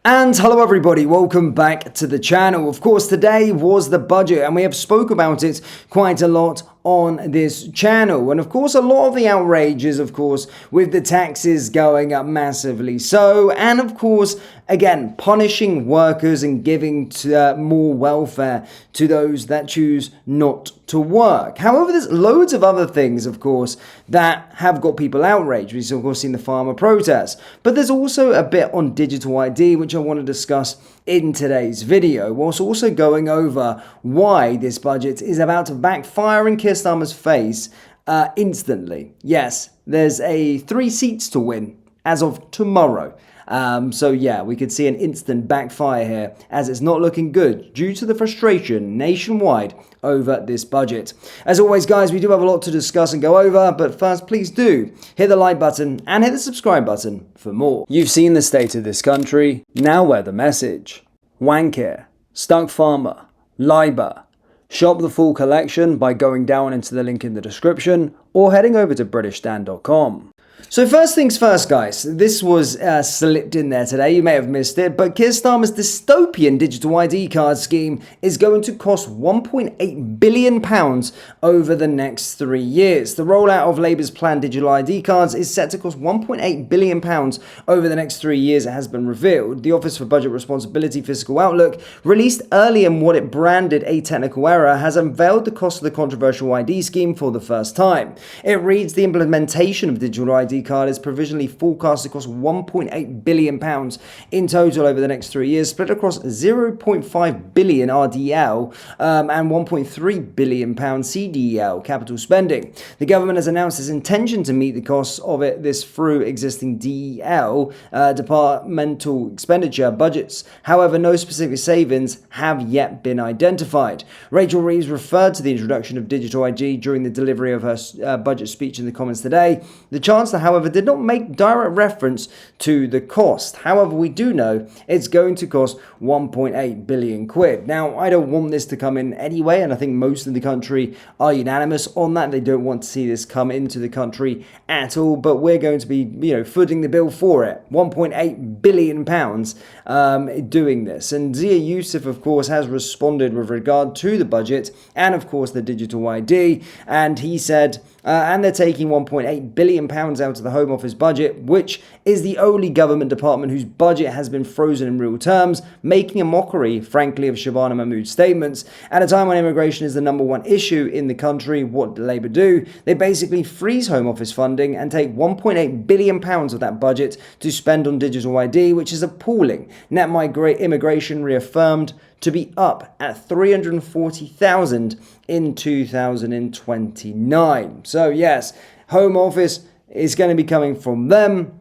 And hello everybody, welcome back to the channel. Of course, today was the budget and we have spoke about it quite a lot on this channel. And of course, a lot of the outrage is, of course, with the taxes going up massively. So, and of course, again, punishing workers and giving more welfare to those that choose not to work. However, there's loads of other things, of course, that have got people outraged. We've, of course, seen the farmer protests. But there's also a bit on digital ID, which I want to discuss in today's video, whilst also going over why this budget is about to backfire in Keir Starmer's face instantly. Yes, there's 3 seats to win as of tomorrow. So yeah, we could see an instant backfire here as it's not looking good due to the frustration nationwide over this budget. As always, guys, we do have a lot to discuss and go over, but first, please do hit the like button and hit the subscribe button for more. You've seen the state of this country, now wear the message. Wankir, Stuck Farmer, Liber. Shop the full collection by going down into the link in the description or heading over to BritishStan.com. So first things first, guys, this was slipped in there today, you may have missed it, but Keir Starmer's dystopian digital ID card scheme is going to cost £1.8 billion over the next 3 years. The rollout of Labour's planned digital ID cards is set to cost £1.8 billion over the next 3 years, it has been revealed. The Office for Budget Responsibility Fiscal Outlook, released early in what it branded a technical error, has unveiled the cost of the controversial ID scheme for the first time. It reads the implementation of digital ID card is provisionally forecast to cost £1.8 billion in total over the next 3 years, split across £0.5 billion RDL and £1.3 billion CDL capital spending. The government has announced its intention to meet the costs of this through existing DEL departmental expenditure budgets. However, no specific savings have yet been identified. Rachel Reeves referred to the introduction of digital ID during the delivery of her budget speech in the Commons today. The Chancellor, however, did not make direct reference to the cost. However, we do know it's going to cost 1.8 billion quid. Now, I don't want this to come in anyway, and I think most of the country are unanimous on that. They don't want to see this come into the country at all, but we're going to be, footing the bill for it. 1.8 billion pounds doing this. And Zia Youssef, of course, has responded with regard to the budget and, of course, the digital ID. And he said, and they're taking £1.8 billion out of the Home Office budget, which is the only government department whose budget has been frozen in real terms, making a mockery, frankly, of Shabana Mahmood's statements. At a time when immigration is the #1 issue in the country, what do Labour do? They basically freeze Home Office funding and take £1.8 billion of that budget to spend on digital ID, which is appalling. Net immigration reaffirmed to be up at 340,000 in 2029. So yes, Home Office is going to be coming from them.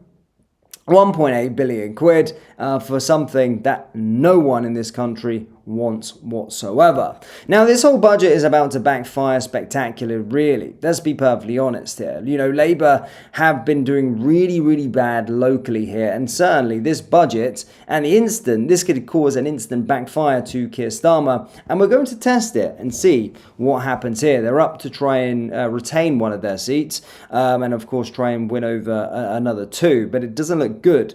1.8 billion quid for something that no one in this country wants whatsoever. Now, this whole budget is about to backfire spectacularly, really. Let's be perfectly honest here. Labour have been doing really, really bad locally here, and certainly this budget and this could cause an instant backfire to Keir Starmer, and we're going to test it and see what happens here. They're up to try and retain one of their seats, and of course try and win over another 2, but it doesn't look good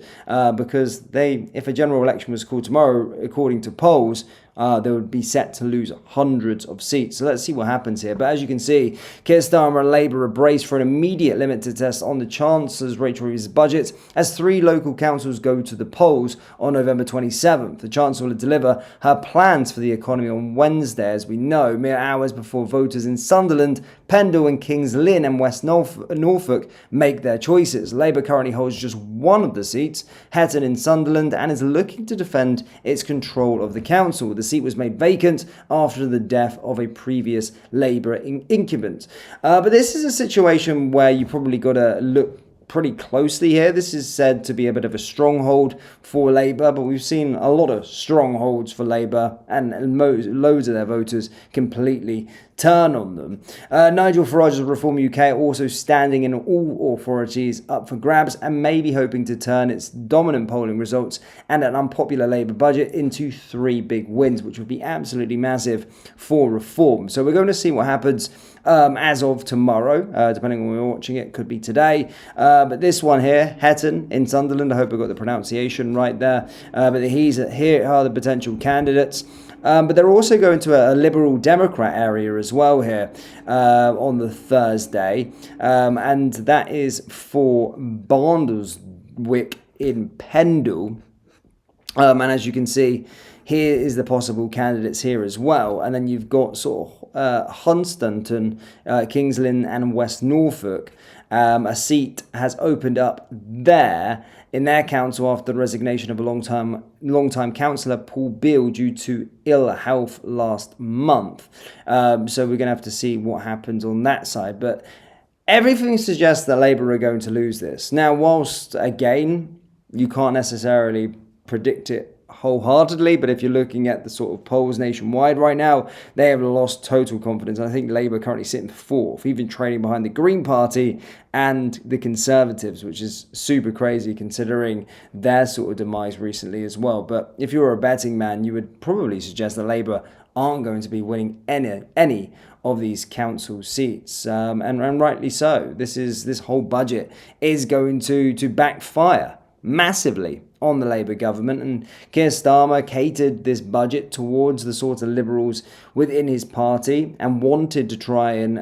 because if a general election was called tomorrow, according to polls, they would be set to lose hundreds of seats. So let's see what happens here. But as you can see, Keir Starmer and Labour are braced for an immediate limited test on the Chancellor's Rachel Reeves' budget as 3 local councils go to the polls on November 27th. The Chancellor will deliver her plans for the economy on Wednesday, as we know, mere hours before voters in Sunderland, Pendle and Kings Lynn and West Norfolk make their choices. Labour currently holds just one of the seats, Hetton in Sunderland, and is looking to defend its control of the council. The seat was made vacant after the death of a previous Labour incumbent. But this is a situation where you probably got to look pretty closely here. This is said to be a bit of a stronghold for Labour, but we've seen a lot of strongholds for Labour and loads of their voters completely turn on them. Nigel Farage's Reform UK also standing in all authorities up for grabs and maybe hoping to turn its dominant polling results and an unpopular Labour budget into 3 big wins, which would be absolutely massive for Reform. So we're going to see what happens as of tomorrow, depending on when we're watching it, could be today. But this one here, Hetton in Sunderland, I hope I got the pronunciation right there. But here are the potential candidates. But they're also going to a Liberal Democrat area as well here on the Thursday. And that is for Barndleswick in Pendle. And as you can see, here is the possible candidates here as well. And then you've got sort of Hunstanton, Kings Lynn and West Norfolk. A seat has opened up there in their council after the resignation of a long-time councillor, Paul Beale, due to ill health last month. So we're going to have to see what happens on that side. But everything suggests that Labour are going to lose this. Now, whilst, again, you can't necessarily predict it wholeheartedly, but if you're looking at the sort of polls nationwide right now, they have lost total confidence. I think Labour currently sitting fourth, even trailing behind the Green Party and the Conservatives, which is super crazy considering their sort of demise recently as well. But if you're a betting man, you would probably suggest that Labour aren't going to be winning any of these council seats, and rightly so. This whole budget is going to backfire massively on the Labour government, and Keir Starmer catered this budget towards the sort of Liberals within his party and wanted to try and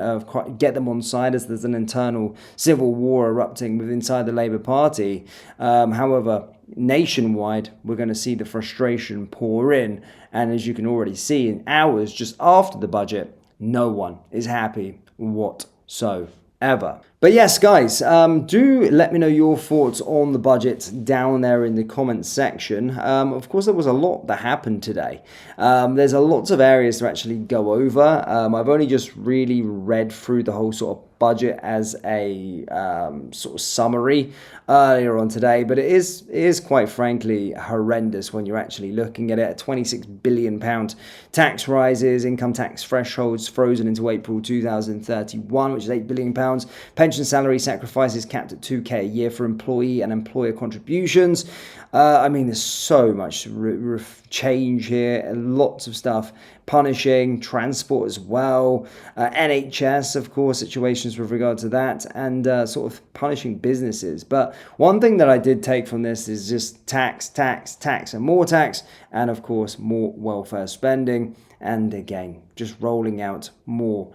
get them on side as there's an internal civil war erupting inside the Labour Party. However, nationwide, we're going to see the frustration pour in, and as you can already see, in hours just after the budget, no one is happy whatsoever. But yes, guys, do let me know your thoughts on the budget down there in the comments section. Of course, there was a lot that happened today. There's a lots of areas to actually go over. I've only just really read through the whole sort of budget as a sort of summary earlier on today, but it is quite frankly horrendous when you're actually looking at it. £26 billion tax rises, income tax thresholds frozen into April 2031, which is £8 billion. Pension salary sacrifices capped at 2k a year for employee and employer contributions. I mean, there's so much change here, lots of stuff. Punishing transport as well, NHS, of course, situations with regard to that, and sort of punishing businesses. But one thing that I did take from this is just tax, and more tax, and of course, more welfare spending. And again, just rolling out more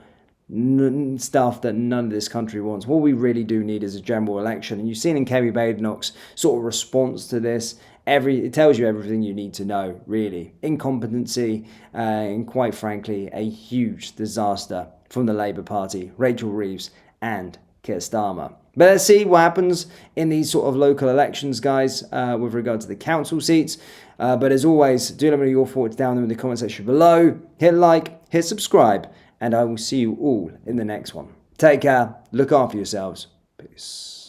stuff that none of this country wants. What we really do need is a general election, and you've seen in Kerry Badenoch's sort of response to this, it tells you everything you need to know, really. Incompetency, and quite frankly, a huge disaster from the Labour Party, Rachel Reeves and Keir Starmer. But let's see what happens in these sort of local elections, guys, with regard to the council seats. But as always, do let me know your thoughts down there in the comment section below. Hit like, hit subscribe, and I will see you all in the next one. Take care, look after yourselves. Peace.